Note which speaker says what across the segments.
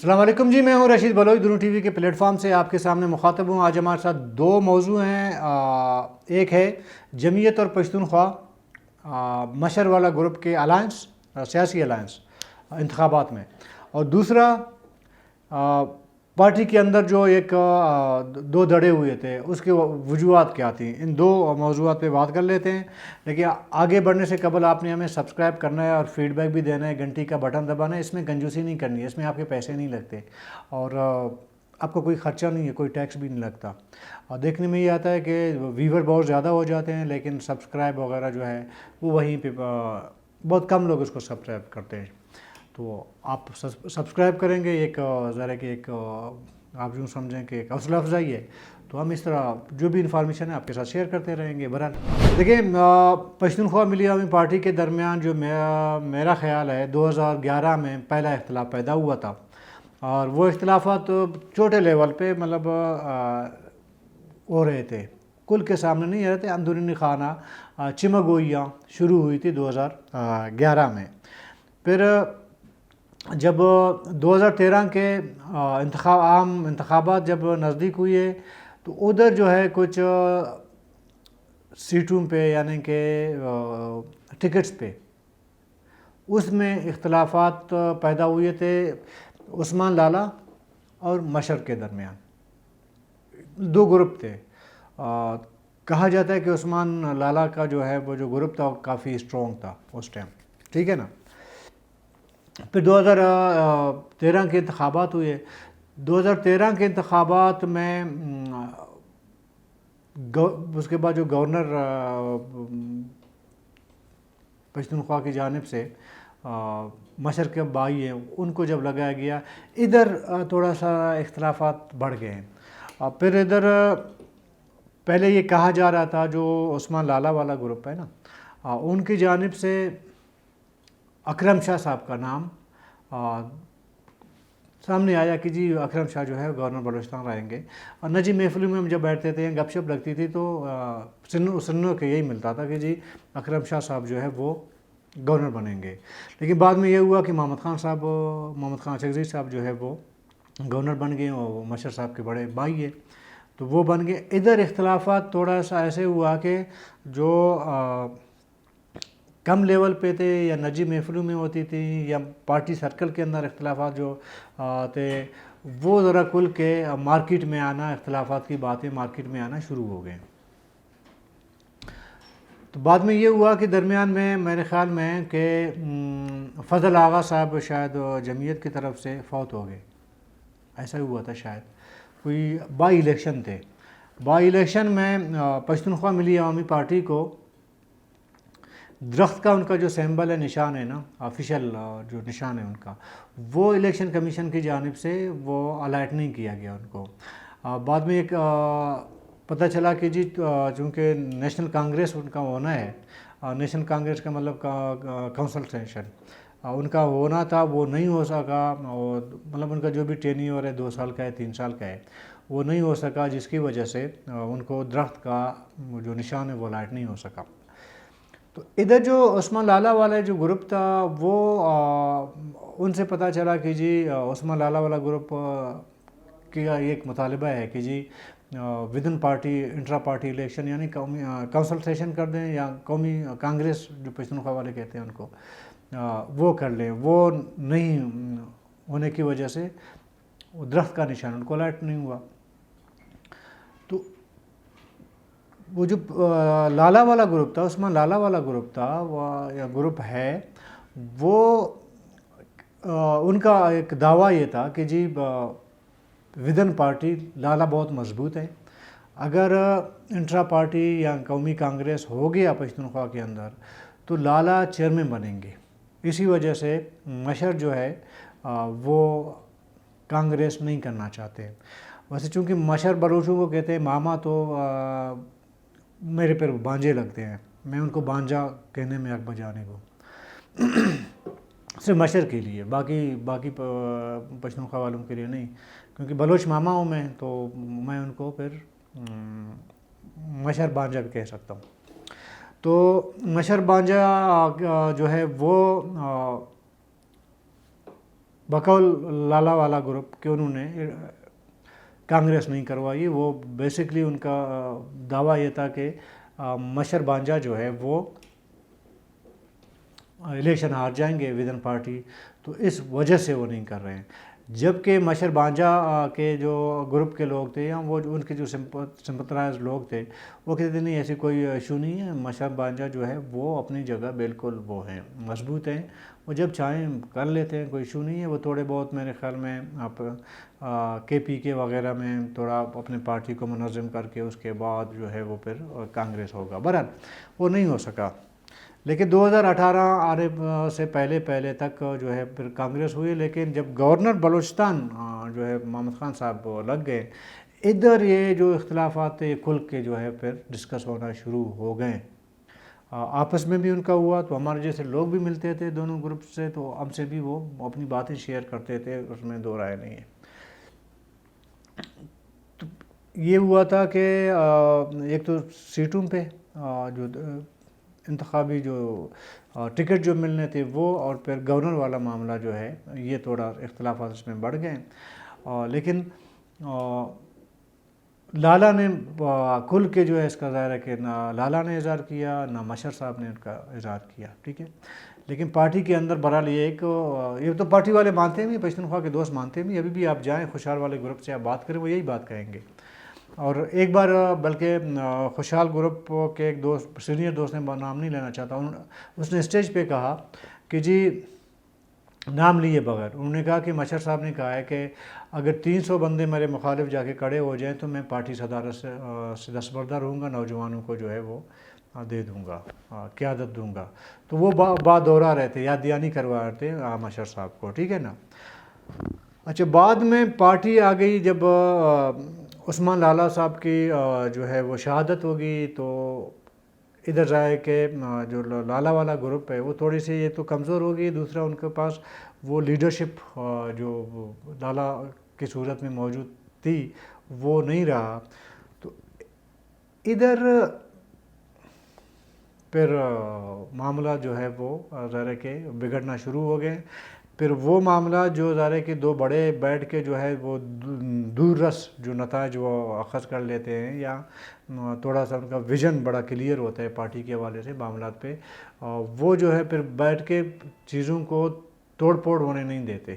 Speaker 1: السلام علیکم جی، میں ہوں رشید بلوچ، دونوں ٹی وی کے پلیٹ فارم سے آپ کے سامنے مخاطب ہوں۔ آج ہمارے ساتھ دو موضوع ہیں، ایک ہے جمعیت اور پشتونخوا مشر والا گروپ کے الائنس، سیاسی الائنس انتخابات میں، اور دوسرا پارٹی کے اندر جو ایک دو دڑے ہوئے تھے اس کے وجوہات کیا تھیں۔ ان دو موضوعات پہ بات کر لیتے ہیں، لیکن آگے بڑھنے سے قبل آپ نے ہمیں سبسکرائب کرنا ہے اور فیڈ بیک بھی دینا ہے، گھنٹی کا بٹن دبانا ہے۔ اس میں کنجوسی نہیں کرنی ہے، اس میں آپ کے پیسے نہیں لگتے اور آپ کو کوئی خرچہ نہیں ہے، کوئی ٹیکس بھی نہیں لگتا۔ اور دیکھنے میں یہ آتا ہے کہ ویور بہت زیادہ ہو جاتے ہیں لیکن سبسکرائب وغیرہ جو ہے وہ وہیں پہ بہت کم لوگ اس کو سبسکرائب کرتے ہیں۔ تو آپ سبسکرائب کریں گے، ایک ذرا کہ ایک آپ یوں سمجھیں کہ ایک حوصلہ افزائی ہے، تو ہم اس طرح جو بھی انفارمیشن ہے آپ کے ساتھ شیئر کرتے رہیں گے۔ بہرحال دیکھیں، پشتونخوا ملی عوامی پارٹی کے درمیان جو میرا خیال ہے 2011 میں پہلا اختلاف پیدا ہوا تھا، اور وہ اختلافات چھوٹے لیول پہ مطلب ہو رہے تھے، کل کے سامنے نہیں رہتے، اندرونی خانہ چمگوئیاں شروع ہوئی تھی 2011 میں۔ پھر جب 2013 کے عام انتخابات جب نزدیک ہوئے تو ادھر جو ہے کچھ سیٹوں پہ یعنی کہ ٹکٹس پہ اس میں اختلافات پیدا ہوئے تھے عثمان لالا اور مشر کے درمیان۔ دو گروپ تھے، کہا جاتا ہے کہ عثمان لالا کا جو ہے وہ جو گروپ تھا وہ کافی اسٹرانگ تھا اس ٹائم، ٹھیک ہے نا۔ پھر 2013 کے انتخابات ہوئے۔ 2013 کے انتخابات میں اس کے بعد جو گورنر پشتونخوا کی جانب سے مشر کے بھائی ہیں ان کو جب لگایا گیا، ادھر تھوڑا سا اختلافات بڑھ گئے ہیں۔ پھر ادھر پہلے یہ کہا جا رہا تھا جو عثمان لالا والا گروپ ہے نا، ان کی جانب سے اکرم شاہ صاحب کا نام سامنے آیا کہ جی اکرم شاہ جو ہے گورنر بلوچستان رہیں گے۔ اور نجی محفلوں میں ہم جب بیٹھتے تھے گپ شپ لگتی تھی تو سنوں کے یہی ملتا تھا کہ جی اکرم شاہ صاحب جو ہے وہ گورنر بنیں گے۔ لیکن بعد میں یہ ہوا کہ محمد خان اچکزئی صاحب جو ہے وہ گورنر بن گئے، اور مشر صاحب کے بڑے بھائی ہیں تو وہ بن گئے۔ ادھر اختلافات تھوڑا سا ایسے ہوا کہ جو کم لیول پہ تھے یا نجی محفلوں میں ہوتی تھی یا پارٹی سرکل کے اندر اختلافات جو تھے وہ ذرا کھل کے مارکیٹ میں آنا، اختلافات کی باتیں مارکیٹ میں آنا شروع ہو گئے۔ تو بعد میں یہ ہوا کہ درمیان میں میرے خیال میں کہ فضل آغا صاحب شاید جمعیت کی طرف سے فوت ہو گئے، ایسا ہوا تھا شاید، کوئی بائی الیکشن تھے۔ بائی الیکشن میں پشتونخوا ملی عوامی پارٹی کو درخت کا ان کا جو سیمبل ہے، نشان ہے نا، آفیشیل جو نشان ہے ان کا، وہ الیکشن کمیشن کی جانب سے وہ الائٹ نہیں کیا گیا ان کو۔ بعد میں ایک پتہ چلا کہ جی چونکہ نیشنل کانگریس ان کا ہونا ہے، نیشنل کانگریس کا مطلب کونسل سیشن ان کا ہونا تھا، وہ نہیں ہو سکا، اور مطلب ان کا جو بھی ٹینیور ہے 2 سال کا ہے 3 سال کا ہے وہ نہیں ہو سکا، جس کی وجہ سے ان کو درخت کا جو نشان ہے وہ الائٹ نہیں ہو سکا۔ تو ادھر جو عثمان لالا والا جو گروپ تھا وہ ان سے پتہ چلا کہ جی عثمان لالا والا گروپ کا ایک مطالبہ ہے کہ جی ودن پارٹی انٹرا پارٹی الیکشن یعنی قومی کونسل سیشن کر دیں، یا قومی کانگریس جو پشتونخوا والے کہتے ہیں ان کو وہ کر لیں۔ وہ نہیں ہونے کی وجہ سے درخت کا نشان ان کو الائٹ نہیں ہوا۔ تو وہ جو لالا والا گروپ تھا، عثمان لالا والا گروپ تھا یا گروپ ہے، وہ ان کا ایک دعویٰ یہ تھا کہ جی ودن پارٹی لالا بہت مضبوط ہے، اگر انٹرا پارٹی یا قومی کانگریس ہو گیا پشتونخوا کے اندر تو لالا چیئرمین بنیں گے۔ اسی وجہ سے مشر جو ہے وہ کانگریس نہیں کرنا چاہتے۔ ویسے چونکہ مشر بلوچوں کو کہتے ہیں ماما، تو میرے پہ بانجے لگتے ہیں، میں ان کو بانجا کہنے میں اکبر جانے کو صرف مشر کے لیے، باقی پشتونخوا والوں کے لیے نہیں، کیونکہ بلوچ ماما ہوں میں تو میں ان کو پھر مشر بانجا بھی کہہ سکتا ہوں۔ تو مشر بانجا جو ہے وہ بقول لالا والا گروپ کہ انہوں نے کانگریس نہیں کروائی. وہ بیسکلی ان کا دعویٰ یہ تھا کہ مشر بانجا جو ہے وہ الیکشن ہار جائیں گے ود ان پارٹی, تو اس وجہ سے وہ نہیں کر رہے ہیں. جبکہ مشر بانجا کے جو گروپ کے لوگ تھے یا وہ ان کے جو سمپتھرائز لوگ تھے وہ کہتے تھے نہیں ایسی کوئی ایشو نہیں ہے, مشر بانجا جو ہے وہ اپنی جگہ بالکل وہ ہیں, مضبوط ہیں, وہ جب چاہیں کر لیتے ہیں, کوئی ایشو نہیں ہے. وہ تھوڑے بہت میرے خیال میں آپ کے پی کے وغیرہ میں تھوڑا اپنے پارٹی کو منظم کر کے اس کے بعد جو ہے وہ پھر کانگریس ہوگا. بہرحال وہ نہیں ہو سکا. لیکن 2018 آنے سے پہلے تک جو ہے پھر کانگریس ہوئی. لیکن جب گورنر بلوچستان جو ہے محمد خان صاحب لگ گئے, ادھر یہ جو اختلافات تھے کھل کے جو ہے پھر ڈسکس ہونا شروع ہو گئے. آپس میں بھی ان کا ہوا, تو ہمارے جیسے لوگ بھی ملتے تھے دونوں گروپ سے, تو ہم سے بھی وہ اپنی باتیں شیئر کرتے تھے, اس میں دو رائے نہیں ہے. تو یہ ہوا تھا کہ ایک تو سیٹوں پہ جو انتخابی جو ٹکٹ جو ملنے تھے وہ, اور پھر گورنر والا معاملہ جو ہے یہ تھوڑا اختلافات اس میں بڑھ گئے. لیکن لالا نے کھل کے جو ہے اس کا ظاہر ہے کہ نہ لالا نے اظہار کیا نہ مشر صاحب نے ان کا اظہار کیا, ٹھیک ہے. لیکن پارٹی کے اندر بہرحال یہ تو پارٹی والے مانتے بھی, پشتونخوا کے دوست مانتے بھی. ابھی بھی آپ جائیں خوشحال والے گروپ سے آپ بات کریں, وہ یہی بات کہیں گے. اور ایک بار بلکہ خوشحال گروپ کے ایک دوست, سینئر دوست نے نام نہیں لینا چاہتا, اس نے اسٹیج پہ کہا کہ جی نام لیے بغیر, انہوں نے کہا کہ مشر صاحب نے کہا ہے کہ اگر 300 بندے میرے مخالف جا کے کھڑے ہو جائیں تو میں پارٹی صدارت سے دستبردار ہوں گا, نوجوانوں کو جو ہے وہ دے دوں گا, قیادت دوں گا. تو وہ بات دوہرا رہے تھے, یاد دہانی کروا رہے تھے مشر صاحب کو, ٹھیک ہے نا. اچھا بعد میں پارٹی آ گئی, جب عثمان لالا صاحب کی جو ہے وہ شہادت ہوگی, تو ادھر جائے کہ جو لالا والا گروپ ہے وہ تھوڑی سی یہ تو کمزور ہوگی, دوسرا ان کے پاس وہ لیڈرشپ جو لالا کی صورت میں موجود تھی وہ نہیں رہا. تو ادھر پھر معاملہ جو ہے وہ ظاہر ہے کہ بگڑنا شروع ہو گئے. پھر وہ معاملہ جو ظاہر ہے کہ دو بڑے بیٹھ کے جو ہے وہ دور رس جو نتائج وہ اخذ کر لیتے ہیں, یا تھوڑا سا ان کا ویژن بڑا کلیئر ہوتا ہے پارٹی کے حوالے سے معاملات پہ, وہ جو ہے پھر بیٹھ کے چیزوں کو توڑ پھوڑ ہونے نہیں دیتے,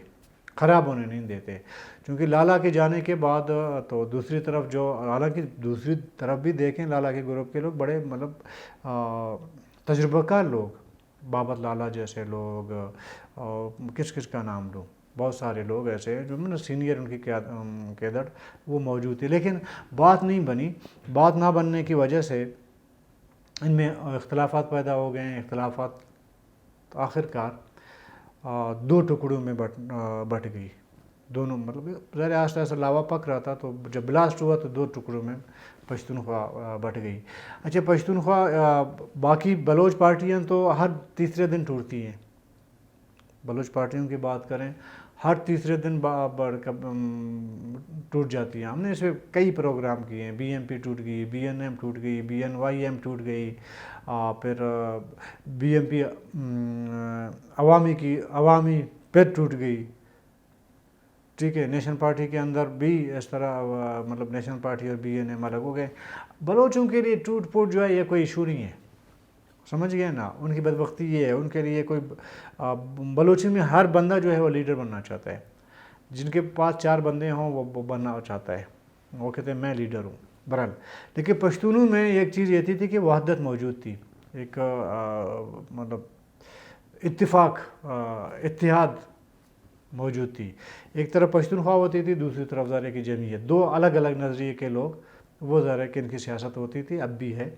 Speaker 1: خراب ہونے نہیں دیتے. کیونکہ لالا کے جانے کے بعد تو دوسری طرف جو, حالانکہ دوسری طرف بھی دیکھیں لالا کے گروپ کے لوگ بڑے مطلب تجربہ کار لوگ, بابت لالا جیسے لوگ, کس کا نام لوں, بہت سارے لوگ ایسے ہیں جو سینئر ان کی قیادت وہ موجود تھی. لیکن بات نہیں بنی. بات نہ بننے کی وجہ سے ان میں اختلافات پیدا ہو گئے ہیں. اختلافات آخر کار دو ٹکڑوں میں بٹ گئی. دونوں مطلب ذرا آہستہ آہستہ لاوا پک رہا تھا, تو جب بلاسٹ ہوا تو دو ٹکڑوں میں پشتونخوا بٹ گئی. اچھا پشتونخوا باقی بلوچ پارٹیاں تو ہر تیسرے دن ٹوٹتی ہیں. بلوچ پارٹیوں کی بات کریں ہر تیسرے دن ٹوٹ جاتی ہیں. ہم نے اس پہ کئی پروگرام کیے ہیں. بی ایم پی ٹوٹ گئی, بی این ایم ٹوٹ گئی, بی این وائی ایم ٹوٹ گئی, پھر بی ایم پی عوامی پھر ٹوٹ گئی, ٹھیک ہے. نیشنل پارٹی کے اندر بھی اس طرح مطلب نیشنل پارٹی اور بی این ایم الگ ہو گئے. بلوچوں کے لیے ٹوٹ پھوٹ جو ہے یہ کوئی ایشو نہیں ہے, سمجھ گئے نا. ان کی بدبختی یہ ہے, ان کے لیے کوئی بلوچی میں ہر بندہ جو ہے وہ لیڈر بننا چاہتا ہے. جن کے پاس 4 بندے ہوں وہ بننا چاہتا ہے, وہ کہتے ہیں میں لیڈر ہوں. بہرحال لیکن پشتونوں میں ایک چیز یہ تھی کہ وحدت موجود تھی, ایک مطلب اتفاق, اتحاد موجود تھی. ایک طرف پشتونخوا ہوتی تھی, دوسری طرف ذرا کی جمعیت, دو الگ الگ نظریے کے لوگ, وہ ذرا کہ ان کی سیاست ہوتی تھی, اب بھی ہے.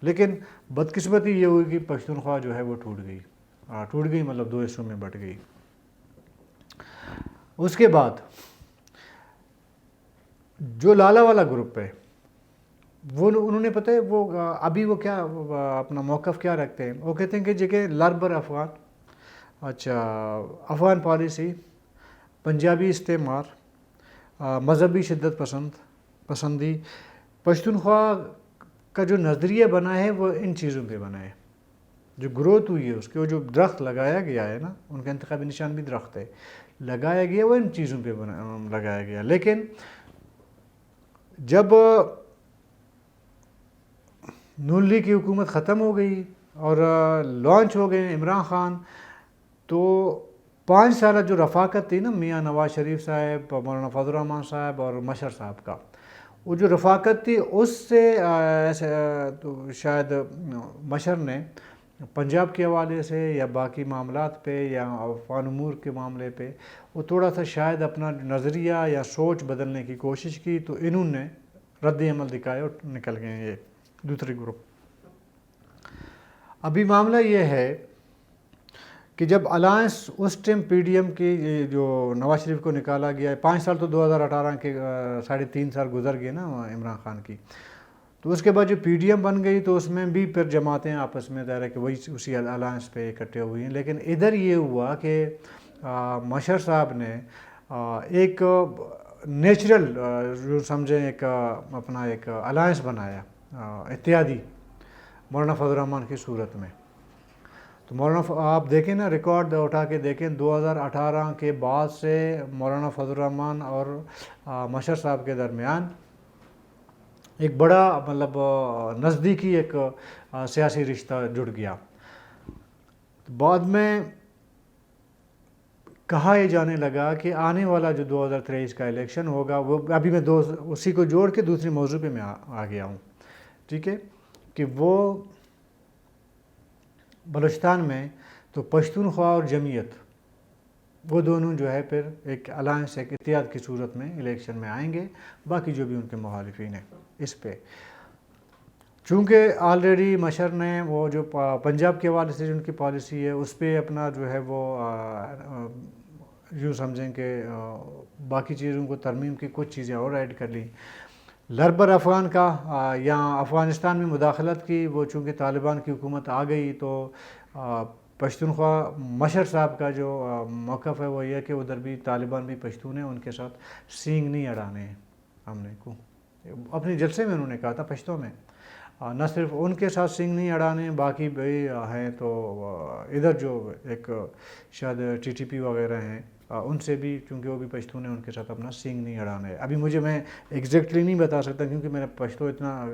Speaker 1: لیکن بدقسمتی یہ ہوئی کہ پشتونخوا جو ہے وہ ٹوٹ گئی مطلب دو حصوں میں بٹ گئی. اس کے بعد جو لالا والا گروپ ہے وہ انہوں نے پتہ ہے وہ ابھی وہ کیا اپنا موقف کیا رکھتے ہیں. وہ کہتے ہیں کہ جگہ لربر افغان, اچھا افغان پالیسی, پنجابی استعمار, مذہبی شدت پسندی, پشتونخوا کا جو نظریہ بنا ہے وہ ان چیزوں پہ بنا ہے. جو گروتھ ہوئی ہے اس کے، وہ جو درخت لگایا گیا ہے نا، ان کا انتخابی نشان بھی درخت ہے، لگایا گیا وہ ان چیزوں پہ لگایا گیا. لیکن جب نون لیگ کی حکومت ختم ہو گئی اور لانچ ہو گئے عمران خان، تو 5 سالہ جو رفاقت تھی نا میاں نواز شریف صاحب، مولانا فضل الرحمان صاحب اور مشر صاحب کا، وہ جو رفاقت تھی اس سے ایسے تو شاید مشر نے پنجاب کے حوالے سے یا باقی معاملات پہ یا عفان امور کے معاملے پہ وہ تھوڑا سا شاید اپنا نظریہ یا سوچ بدلنے کی کوشش کی، تو انہوں نے رد عمل دکھائے اور نکل گئے یہ دوسرے گروپ. ابھی معاملہ یہ ہے کہ جب الائنس اس ٹائم پی ڈی ایم کی جو نواز شریف کو نکالا گیا ہے، 5 سال تو 2018 کے 3.5 سال گزر گئے نا عمران خان کی، تو اس کے بعد جو پی ڈی ایم بن گئی تو اس میں بھی پھر جماعتیں آپس میں ظاہر ہے کہ وہی اسی الائنس پہ اکٹھے ہوئی ہیں. لیکن ادھر یہ ہوا کہ مشر صاحب نے ایک نیچرل جو سمجھیں ایک اپنا ایک الائنس بنایا اتحادی مولانا فضل الرحمان کی صورت میں. تو مولانا آپ دیکھیں نا، ریکارڈ اٹھا کے دیکھیں، 2018 کے بعد سے مولانا فضل الرحمان اور مشر صاحب کے درمیان ایک بڑا مطلب نزدیکی ایک سیاسی رشتہ جڑ گیا. بعد میں کہا یہ جانے لگا کہ آنے والا جو 2023 کا الیکشن ہوگا، وہ ابھی میں اسی کو جوڑ کے دوسری موضوع پہ میں آ گیا ہوں، ٹھیک ہے، کہ وہ بلوچستان میں تو پشتونخوا اور جمعیت وہ دونوں جو ہے پھر ایک الائنس ایک اتحاد کی صورت میں الیکشن میں آئیں گے، باقی جو بھی ان کے مخالفین ہیں اس پہ. چونکہ آلریڈی مشر نے وہ جو پنجاب کے حوالے سے جو ان کی پالیسی ہے اس پہ اپنا جو ہے وہ یوں سمجھیں کہ باقی چیزوں کو ترمیم کی کچھ چیزیں اور ایڈ کر لیں. لربر افغان کا یا افغانستان میں مداخلت کی، وہ چونکہ طالبان کی حکومت آ گئی تو پشتونخوا مشر صاحب کا جو موقف ہے وہ یہ کہ ادھر بھی طالبان بھی پشتون ہیں، ان کے ساتھ سینگ نہیں اڑانے ہیں ہم نے کو. اپنے جلسے میں انہوں نے کہا تھا پشتوں میں، نہ صرف ان کے ساتھ سینگ نہیں اڑانے، باقی بھی ہیں تو ادھر جو ایک شاید ٹی ٹی پی وغیرہ ہیں ان سے بھی، چونکہ وہ بھی پشتون ہیں، ان کے ساتھ اپنا سینگ نہیں اڑانا ہے. ابھی مجھے میں ایگزیکٹلی نہیں بتا سکتا کیونکہ میرا پشتو اتنا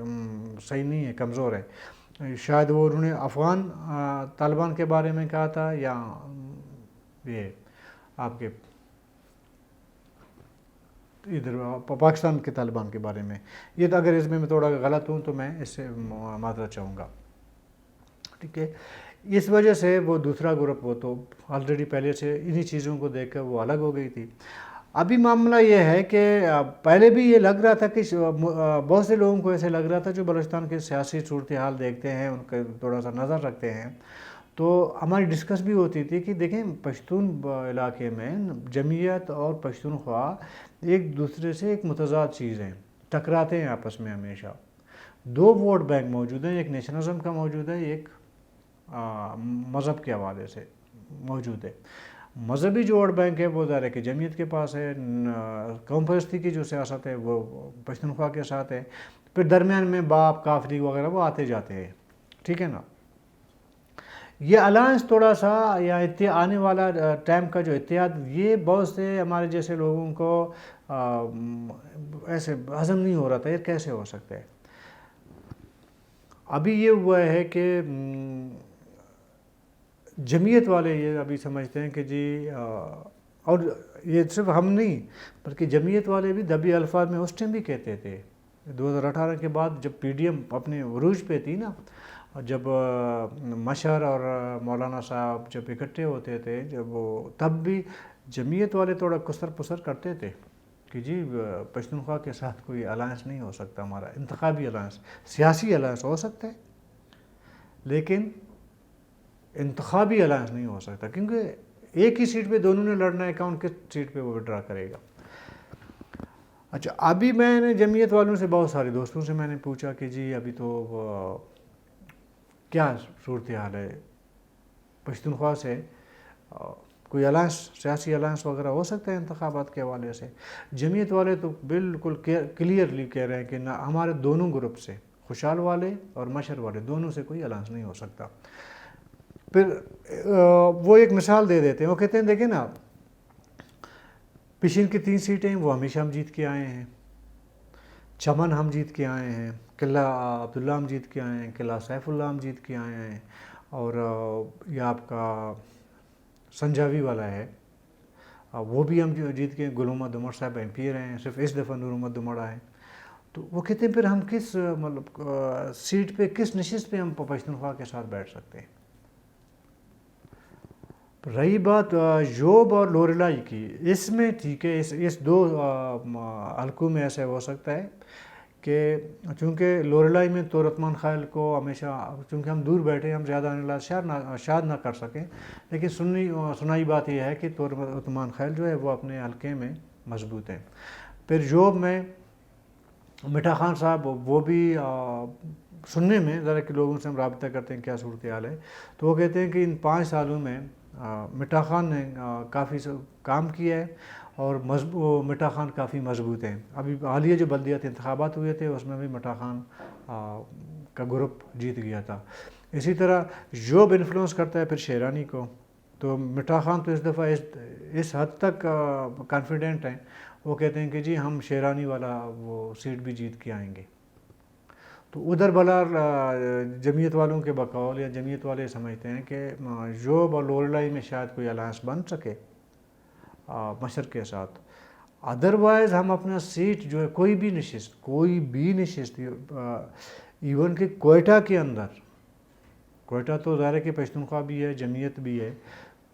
Speaker 1: صحیح نہیں ہے، کمزور ہے. شاید وہ انہوں نے افغان طالبان کے بارے میں کہا تھا یا یہ آپ کے ادھر پاکستان کے طالبان کے بارے میں. یہ تو اگر اس میں تھوڑا غلط ہوں تو میں اس سے معذرت چاہوں گا، ٹھیک ہے. اس وجہ سے وہ دوسرا گروپ وہ تو آلریڈی پہلے سے انہی چیزوں کو دیکھ کر وہ الگ ہو گئی تھی. ابھی معاملہ یہ ہے کہ پہلے بھی یہ لگ رہا تھا کہ بہت سے لوگوں کو ایسے لگ رہا تھا جو بلوچستان کے سیاسی صورتحال دیکھتے ہیں، ان کے تھوڑا سا نظر رکھتے ہیں، تو ہماری ڈسکس بھی ہوتی تھی کہ دیکھیں پشتون علاقے میں جمعیت اور پشتونخوا ایک دوسرے سے ایک متضاد چیز ہیں، ٹکراتے ہیں آپس میں ہمیشہ. 2 ووٹ بینک موجود ہیں، ایک نیشنلزم کا موجود ہے، ایک مذہب کے حوالے سے موجود ہے. مذہبی جو ووٹ بینک ہے وہ ظاہر ہے کہ جمعیت کے پاس ہے، قوم پرستی کی جو سیاست ہے وہ پشتونخوا کے ساتھ ہے، پھر درمیان میں باپ کافری وغیرہ وہ آتے جاتے ہیں، ٹھیک ہے نا. یہ الائنس تھوڑا سا یا آنے والا ٹائم کا جو اتحاد، یہ بہت سے ہمارے جیسے لوگوں کو ایسے ہضم نہیں ہو رہا تھا، یہ کیسے ہو سکتا ہے. ابھی یہ ہوا ہے کہ جمعیت والے یہ ابھی سمجھتے ہیں کہ جی، اور یہ صرف ہم نہیں بلکہ جمعیت والے بھی دبی الفاظ میں اس ٹائم بھی کہتے تھے 2018 کے بعد جب پی ڈی ایم اپنے عروج پہ تھی نا، جب مشر اور مولانا صاحب جب اکٹھے ہوتے تھے، جب وہ تب بھی جمعیت والے تھوڑا کسر پسر کرتے تھے کہ جی پشتونخوا کے ساتھ کوئی الائنس نہیں ہو سکتا، ہمارا انتخابی الائنس سیاسی الائنس ہو سکتا ہے لیکن انتخابی الائنس نہیں ہو سکتا، کیونکہ ایک ہی سیٹ پہ دونوں نے لڑنا ہے، کون کس سیٹ پہ وہ وڈرا کرے گا. اچھا، ابھی میں نے جمعیت والوں سے بہت سارے دوستوں سے میں نے پوچھا کہ جی ابھی تو کیا صورتحال ہے پشتونخوا سے، کوئی الائنس سیاسی الائنس وغیرہ ہو سکتا ہے انتخابات کے حوالے سے. جمعیت والے تو بالکل کلیئرلی کہہ رہے ہیں کہ نہ، ہمارے دونوں گروپ سے خوشحال والے اور مشر والے دونوں سے کوئی الائنس نہیں ہو سکتا. پھر وہ ایک مثال دے دیتے ہیں، وہ کہتے ہیں دیکھیں نا، پشین کی 3 سیٹیں وہ ہمیشہ ہم جیت کے آئے ہیں، چمن ہم جیت کے آئے ہیں، قلعہ عبداللہ ہم جیت کے آئے ہیں، قلعہ سیف اللہ ہم جیت کے آئے ہیں، اور یہ آپ کا سنجاوی والا ہے وہ بھی ہم جیت کے، گل محمد عمر صاحب ایم پی رہے ہیں، صرف اس دفعہ نور محمد عمر آئے۔ تو وہ کہتے ہیں پھر ہم کس مطلب سیٹ پہ، کس نشست پہ ہم پشتونخوا کے ساتھ بیٹھ سکتے ہیں۔ رہی بات جوب اور لوریلائی کی، اس میں ٹھیک ہے، اس 2 حلقوں میں ایسا ہو سکتا ہے کہ چونکہ لوریلائی میں طور عثمان خیل کو ہمیشہ، چونکہ ہم دور بیٹھے، ہم زیادہ شاید نہ کر سکیں، لیکن سنائی بات یہ ہے کہ طور عثمان خیل جو ہے وہ اپنے حلقے میں مضبوط ہیں۔ پھر جوب میں مٹھا خان صاحب، وہ بھی سننے میں ذرا کہ لوگوں سے ہم رابطہ کرتے ہیں کیا صورتحال ہے، تو وہ کہتے ہیں کہ ان 5 سالوں میں مٹھا خان نے کافی کام کیا ہے، اور مٹھا خان کافی مضبوط ہیں۔ ابھی حالیہ جو بلدیاتی انتخابات ہوئے تھے اس میں بھی مٹھا خان کا گروپ جیت گیا تھا۔ اسی طرح جوب انفلوئنس کرتا ہے پھر شیرانی کو، تو مٹھا خان تو اس دفعہ اس حد تک کانفیڈنٹ ہیں، وہ کہتے ہیں کہ جی ہم شیرانی والا وہ سیٹ بھی جیت کے آئیں گے۔ تو ادھر بلا جمعیت والوں کے بقول، یا جمعیت والے سمجھتے ہیں کہ جوب اور لوریلائی میں شاید کوئی الائنس بن سکے مشرق کے ساتھ، ادروائز ہم اپنا سیٹ جو ہے کوئی بھی نشست ایون کہ کوئٹہ کے اندر، کوئٹہ تو ظاہر ہے کہ پشتونخوا بھی ہے، جمعیت بھی ہے،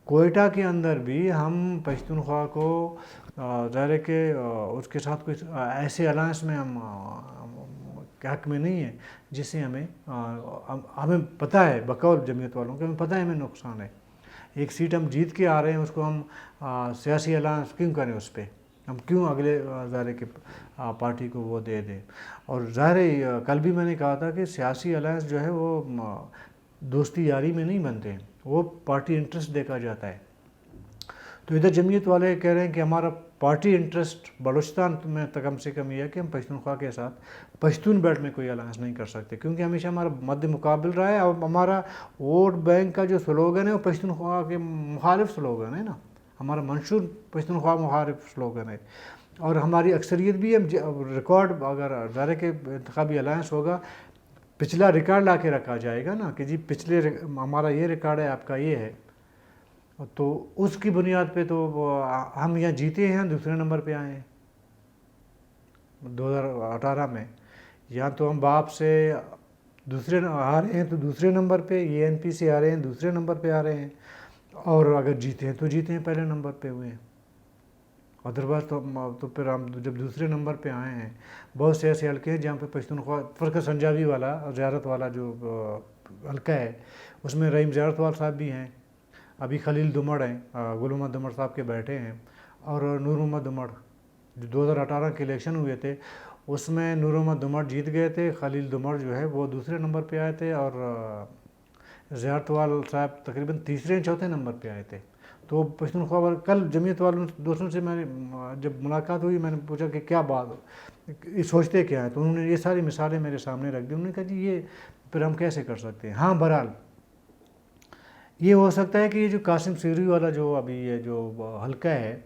Speaker 1: کوئٹہ کے اندر بھی ہم پشتونخوا کو ظاہر ہے کہ اس کے ساتھ کچھ ایسے الائنس میں ہم حق میں نہیں ہے جس سے ہمیں پتہ ہے، بقول جمعیت والوں کے ہمیں پتہ ہے ہمیں نقصان ہے۔ ایک سیٹ ہم جیت کے آ رہے ہیں، اس کو ہم سیاسی الائنس کیوں کریں، اس پہ ہم کیوں اگلے ظاہر ہے کہ پارٹی کو وہ دے دیں۔ اور ظاہر ہے کل بھی میں نے کہا تھا کہ سیاسی الائنس جو ہے وہ دوستی یاری میں نہیں بنتے ہیں، وہ پارٹی انٹرسٹ دیکھا جاتا ہے۔ تو ادھر جمعیت والے کہہ رہے ہیں کہ ہمارا پارٹی انٹرسٹ بلوچستان میں کم سے کم یہ ہے کہ ہم پشتونخوا کے ساتھ پشتون بیلٹ میں کوئی الائنس نہیں کر سکتے، کیونکہ ہمیشہ ہمارا مد مقابل رہا ہے، اور ہمارا ووٹ بینک کا جو سلوگن ہے وہ پشتونخوا کے مخالف سلوگن ہے نا، ہمارا منشور پشتونخوا مخالف سلوگن ہے، اور ہماری اکثریت بھی ریکارڈ، اگر ظاہر ہے کہ انتخابی الائنس ہوگا، پچھلا ریکارڈ لا کے رکھا جائے گا نا کہ جی پچھلے ہمارا یہ ریکارڈ ہے، آپ کا یہ ہے، تو اس کی بنیاد پہ تو ہم یہاں جیتے ہیں، دوسرے نمبر پہ آئے ہیں 2018 میں، یا تو ہم باپ سے دوسرے آ رہے ہیں تو دوسرے نمبر پہ، یہ این پی سے آ رہے ہیں دوسرے نمبر پہ آ رہے ہیں، اور اگر جیتے ہیں تو جیتے ہیں پہلے نمبر پہ ہوئے ہیں، ادروائز تو پھر ہم جب دوسرے نمبر پہ آئے ہیں، بہت سے ایسے حلقے ہیں جہاں پہ پشتونخوا، فرقہ سنجاوی والا زیارت والا جو حلقہ ہے اس میں رحیم زیارت والا صاحب بھی ہیں، ابھی خلیل دمڑ ہیں، گل محمد دمڑ صاحب کے بیٹے ہیں، اور نور محمد دمڑ جو 2018 کے الیکشن ہوئے تھے اس میں نور محمد دمڑ جیت گئے تھے، خلیل دمڑ جو ہے وہ دوسرے نمبر پہ آئے تھے، اور زیارت والا صاحب تقریباً تیسرے چوتھے نمبر پہ آئے تھے۔ تو پشتونخوا کل جمعیت والوں دوستوں سے میں نے جب ملاقات ہوئی، میں نے پوچھا کہ کیا بات سوچتے کیا ہیں، تو انہوں نے یہ ساری مثالیں میرے سامنے رکھ دی، انہوں نے کہا جی یہ پھر ہم کیسے کر سکتے ہیں۔ ہاں بہرحال یہ ہو سکتا ہے کہ یہ جو قاسم سیری والا جو ابھی یہ جو حلقہ ہے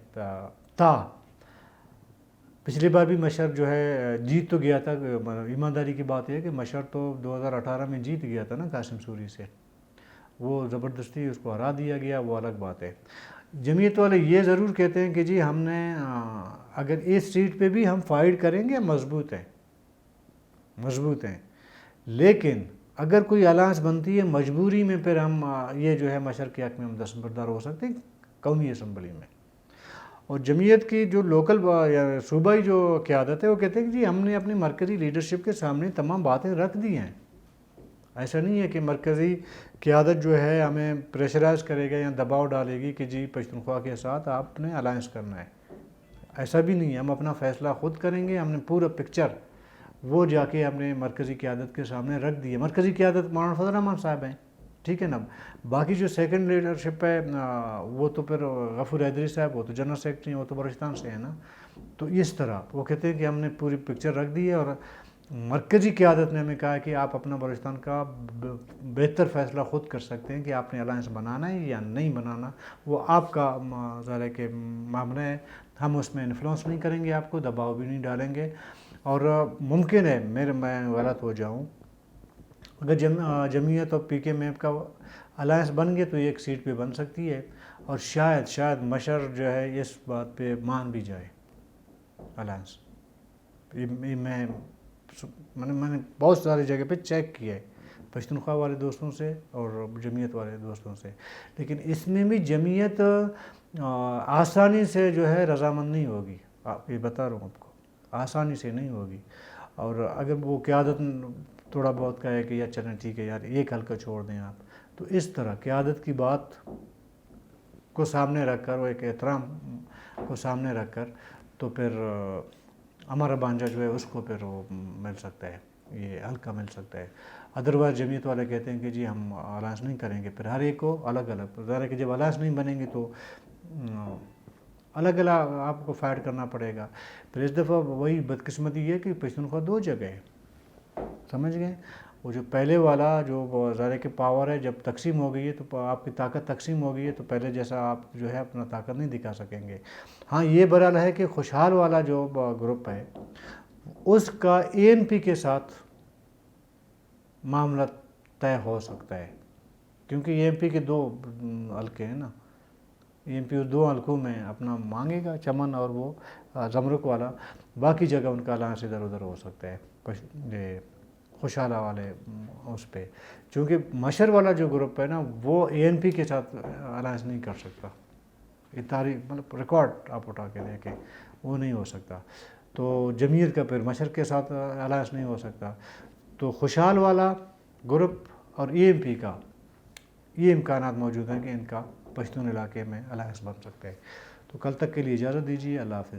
Speaker 1: تا، پچھلی بار بھی مشر جو ہے جیت تو گیا تھا، ایمانداری کی بات یہ ہے کہ مشر تو 2018 میں جیت گیا تھا نا قاسم سوری سے، وہ زبردستی اس کو ہرا دیا گیا، وہ الگ بات ہے۔ جمعیت والے یہ ضرور کہتے ہیں کہ جی ہم نے اگر اس سیٹ پہ بھی ہم فائٹ کریں گے، مضبوط ہیں، لیکن اگر کوئی الائنس بنتی ہے مجبوری میں، پھر ہم یہ جو ہے مشرق کے حق میں ہم دستبردار ہو سکتے ہیں قومی اسمبلی میں۔ اور جمعیت کی جو لوکل یا صوبائی جو قیادت ہے وہ کہتے ہیں کہ جی ہم نے اپنی مرکزی لیڈرشپ کے سامنے تمام باتیں رکھ دی ہیں، ایسا نہیں ہے کہ مرکزی قیادت جو ہے ہمیں پریشرائز کرے گا یا دباؤ ڈالے گی کہ جی پشتونخوا کے ساتھ آپ نے الائنس کرنا ہے، ایسا بھی نہیں ہے، ہم اپنا فیصلہ خود کریں گے، ہم نے پورا پکچر وہ جا کے ہم نے مرکزی قیادت کے سامنے رکھ دی ہے۔ مرکزی قیادت مولانا فضل الرحمان صاحب ہیں، ٹھیک ہے نا، باقی جو سیکنڈ لیڈرشپ ہے وہ تو پھر غفور حیدری صاحب، وہ تو جنرل سیکرٹری ہیں، وہ تو بلوچستان سے ہیں نا۔ تو اس طرح وہ کہتے ہیں کہ ہم نے پوری پکچر رکھ دی ہے، اور مرکزی قیادت نے ہمیں کہا ہے کہ آپ اپنا بلوچستان کا بہتر فیصلہ خود کر سکتے ہیں کہ آپ نے الائنس بنانا ہے یا نہیں بنانا، وہ آپ کا ظاہر ہے کہ معاملہ ہے، ہم اس میں انفلوئنس نہیں کریں گے، آپ کو دباؤ بھی نہیں ڈالیں گے۔ اور ممکن ہے میں غلط ہو جاؤں، اگر جمعیت اور پی کے ایم کا الائنس بن گیا تو یہ ایک سیٹ پہ بن سکتی ہے، اور شاید مشر جو ہے اس بات پہ مان بھی جائے الائنس۔ میں نے بہت ساری جگہ پہ چیک کیا ہے، پشتونخوا والے دوستوں سے اور جمعیت والے دوستوں سے، لیکن اس میں بھی جمعیت آسانی سے جو ہے رضامند نہیں ہوگی، آپ یہ بتا رہا ہوں آپ کو، آسانی سے نہیں ہوگی۔ اور اگر وہ قیادت تھوڑا بہت کہے کہ یار چلیں ٹھیک ہے یار ایک حلقہ چھوڑ دیں آپ، تو اس طرح قیادت کی بات کو سامنے رکھ کر، وہ ایک احترام کو سامنے رکھ کر، تو پھر ہمارا بانجا جو ہے اس کو پھر وہ مل سکتا ہے، یہ حلقہ مل سکتا ہے۔ ادروائز جمعیت والے کہتے ہیں کہ جی ہم الائنس نہیں کریں گے، پھر ہر ایک کو الگ الگ، ظاہر ہے کہ جب الائنس نہیں بنیں گے تو الگ الگ آپ کو فائٹ کرنا پڑے گا۔ پھر اس دفعہ وہی بدقسمتی یہ کہ پشتونخوا 2 جگہ ہے، سمجھ گئے؟ وہ جو پہلے والا جو ظاہر ہے کہ پاور ہے، جب تقسیم ہو گئی ہے تو آپ کی طاقت تقسیم ہو گئی ہے، تو پہلے جیسا آپ جو ہے اپنا طاقت نہیں دکھا سکیں گے۔ ہاں یہ برحال ہے کہ خوشحال والا جو گروپ ہے اس کا اے این پی کے ساتھ معاملہ طے ہو سکتا ہے، کیونکہ اے این پی کے 2 حلقے ہیں نا، اے این پی اس 2 حلقوں میں اپنا مانگے گا، چمن اور وہ زمرک والا، باقی جگہ ان کا الائنس ادھر ادھر ہو سکتا ہے خوشحالہ والے اس پہ، چونکہ مشر والا جو گروپ ہے نا وہ اے این پی کے ساتھ الائنس نہیں کر سکتا، یہ تاریخ مطلب ریکارڈ آپ اٹھا کے دیکھیں، وہ نہیں ہو سکتا۔ تو جمعیت کا پھر مشر کے ساتھ الائنس نہیں ہو سکتا، تو خوشحال والا گروپ اور اے ایم پی کا یہ امکانات موجود ہیں کہ ان کا پشتون علاقے میں الائنس بن سکتا ہے۔ تو کل تک کے لیے اجازت دیجیے، اللہ حافظ۔